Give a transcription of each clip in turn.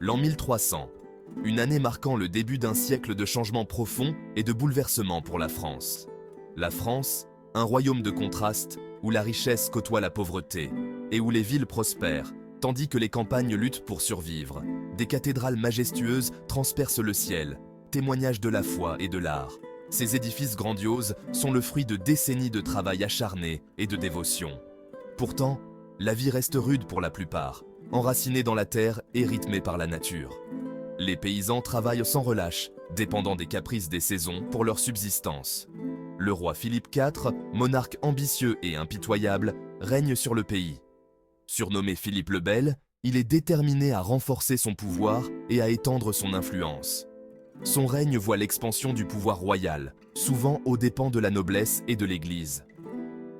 L'an 1300, une année marquant le début d'un siècle de changements profonds et de bouleversements pour la France. La France, un royaume de contrastes où la richesse côtoie la pauvreté et où les villes prospèrent, tandis que les campagnes luttent pour survivre. Des cathédrales majestueuses transpercent le ciel, témoignage de la foi et de l'art. Ces édifices grandioses sont le fruit de décennies de travail acharné et de dévotion. Pourtant, la vie reste rude pour la plupart, enracinée dans la terre et rythmée par la nature. Les paysans travaillent sans relâche, dépendant des caprices des saisons pour leur subsistance. Le roi Philippe IV, monarque ambitieux et impitoyable, règne sur le pays. Surnommé Philippe le Bel, il est déterminé à renforcer son pouvoir et à étendre son influence. Son règne voit l'expansion du pouvoir royal, souvent aux dépens de la noblesse et de l'Église.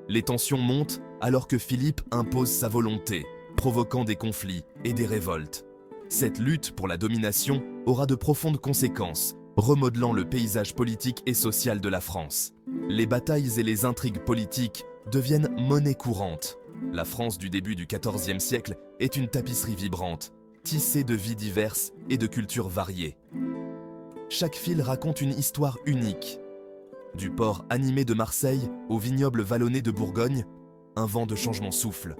Les tensions montent alors que Philippe impose sa volonté, provoquant des conflits et des révoltes. Cette lutte pour la domination aura de profondes conséquences, remodelant le paysage politique et social de la France. Les batailles et les intrigues politiques deviennent monnaie courante. La France du début du XIVe siècle est une tapisserie vibrante, tissée de vies diverses et de cultures variées. Chaque fil raconte une histoire unique. Du port animé de Marseille au vignoble vallonné de Bourgogne, un vent de changement souffle.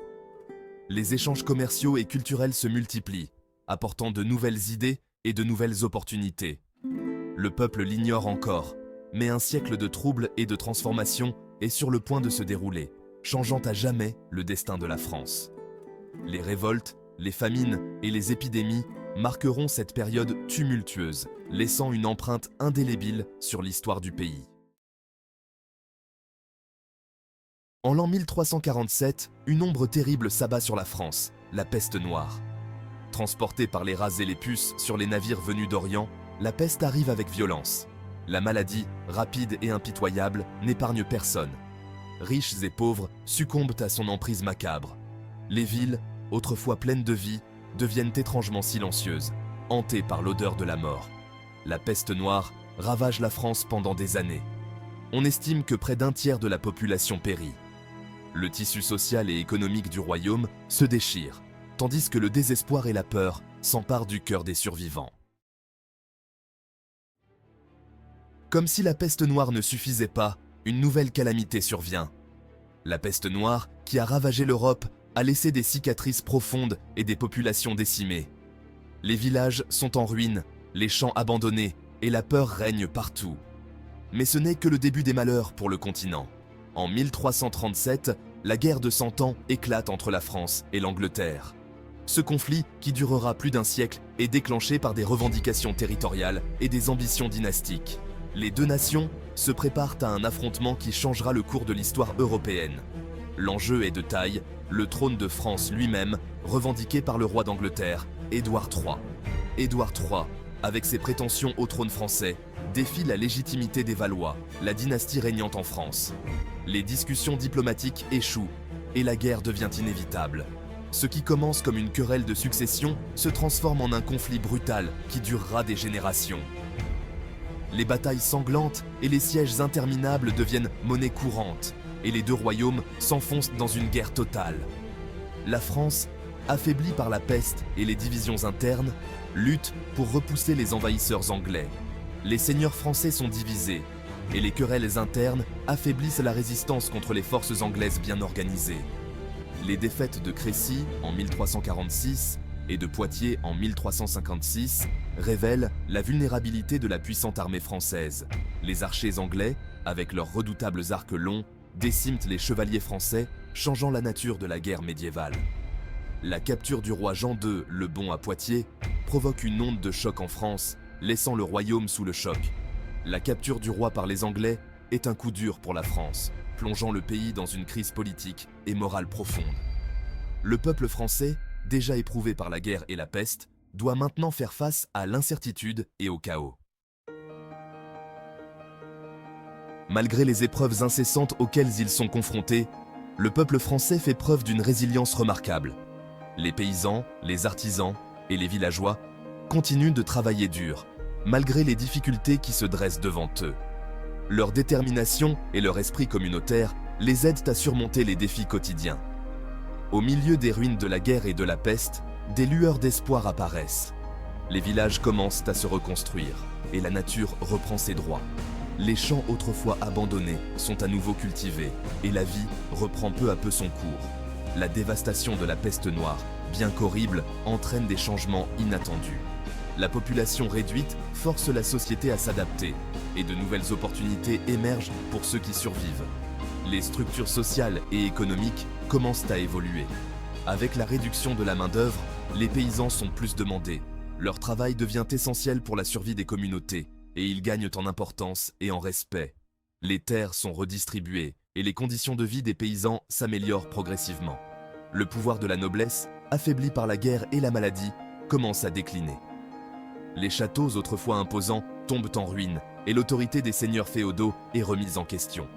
Les échanges commerciaux et culturels se multiplient, apportant de nouvelles idées et de nouvelles opportunités. Le peuple l'ignore encore, mais un siècle de troubles et de transformations est sur le point de se dérouler, changeant à jamais le destin de la France. Les révoltes, les famines et les épidémies marqueront cette période tumultueuse, laissant une empreinte indélébile sur l'histoire du pays. En l'an 1347, une ombre terrible s'abat sur la France, la peste noire. Transportée par les rats et les puces sur les navires venus d'Orient, la peste arrive avec violence. La maladie, rapide et impitoyable, n'épargne personne. Riches et pauvres succombent à son emprise macabre. Les villes, autrefois pleines de vie, deviennent étrangement silencieuses, hantées par l'odeur de la mort. La peste noire ravage la France pendant des années. On estime que près d'un tiers de la population périt. Le tissu social et économique du royaume se déchire, tandis que le désespoir et la peur s'emparent du cœur des survivants. Comme si la peste noire ne suffisait pas, une nouvelle calamité survient. La peste noire, qui a ravagé l'Europe, a laissé des cicatrices profondes et des populations décimées. Les villages sont en ruine, les champs abandonnés et la peur règne partout. Mais ce n'est que le début des malheurs pour le continent. En 1337, la guerre de 100 ans éclate entre la France et l'Angleterre. Ce conflit, qui durera plus d'un siècle, est déclenché par des revendications territoriales et des ambitions dynastiques. Les deux nations se préparent à un affrontement qui changera le cours de l'histoire européenne. L'enjeu est de taille, le trône de France lui-même, revendiqué par le roi d'Angleterre, Édouard III. Édouard III, avec ses prétentions au trône français, défie la légitimité des Valois, la dynastie régnante en France. Les discussions diplomatiques échouent et la guerre devient inévitable. Ce qui commence comme une querelle de succession se transforme en un conflit brutal qui durera des générations. Les batailles sanglantes et les sièges interminables deviennent monnaie courante et les deux royaumes s'enfoncent dans une guerre totale. La France, affaiblie par la peste et les divisions internes, lutte pour repousser les envahisseurs anglais. Les seigneurs français sont divisés et les querelles internes affaiblissent la résistance contre les forces anglaises bien organisées. Les défaites de Crécy en 1346 et de Poitiers en 1356 révèlent la vulnérabilité de la puissante armée française. Les archers anglais, avec leurs redoutables arcs longs, déciment les chevaliers français, changeant la nature de la guerre médiévale. La capture du roi Jean II le Bon à Poitiers provoque une onde de choc en France, laissant le royaume sous le choc. La capture du roi par les Anglais est un coup dur pour la France, plongeant le pays dans une crise politique et morale profonde. Le peuple français, déjà éprouvé par la guerre et la peste, doit maintenant faire face à l'incertitude et au chaos. Malgré les épreuves incessantes auxquelles ils sont confrontés, le peuple français fait preuve d'une résilience remarquable. Les paysans, les artisans et les villageois continuent de travailler dur, malgré les difficultés qui se dressent devant eux. Leur détermination et leur esprit communautaire les aident à surmonter les défis quotidiens. Au milieu des ruines de la guerre et de la peste, des lueurs d'espoir apparaissent. Les villages commencent à se reconstruire et la nature reprend ses droits. Les champs autrefois abandonnés sont à nouveau cultivés et la vie reprend peu à peu son cours. La dévastation de la peste noire, bien qu'horrible, entraîne des changements inattendus. La population réduite force la société à s'adapter et de nouvelles opportunités émergent pour ceux qui survivent. Les structures sociales et économiques commencent à évoluer. Avec la réduction de la main-d'œuvre, les paysans sont plus demandés. Leur travail devient essentiel pour la survie des communautés et ils gagnent en importance et en respect. Les terres sont redistribuées et les conditions de vie des paysans s'améliorent progressivement. Le pouvoir de la noblesse, affaibli par la guerre et la maladie, commence à décliner. Les châteaux autrefois imposants tombent en ruine et l'autorité des seigneurs féodaux est remise en question.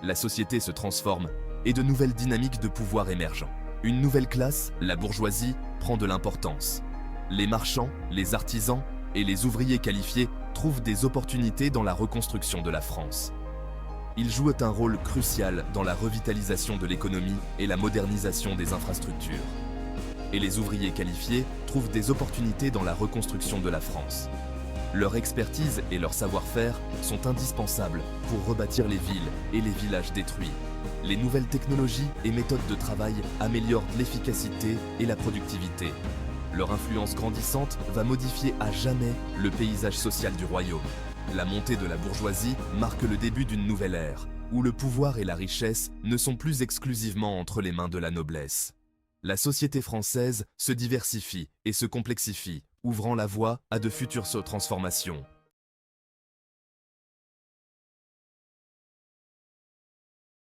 La société se transforme et de nouvelles dynamiques de pouvoir émergent. Une nouvelle classe, la bourgeoisie, prend de l'importance. Les marchands, les artisans et les ouvriers qualifiés trouvent des opportunités dans la reconstruction de la France. Ils jouent un rôle crucial dans la revitalisation de l'économie et la modernisation des infrastructures. Et les ouvriers qualifiés trouvent des opportunités dans la reconstruction de la France. Leur expertise et leur savoir-faire sont indispensables pour rebâtir les villes et les villages détruits. Les nouvelles technologies et méthodes de travail améliorent l'efficacité et la productivité. Leur influence grandissante va modifier à jamais le paysage social du royaume. La montée de la bourgeoisie marque le début d'une nouvelle ère, où le pouvoir et la richesse ne sont plus exclusivement entre les mains de la noblesse. La société française se diversifie et se complexifie, ouvrant la voie à de futures transformations.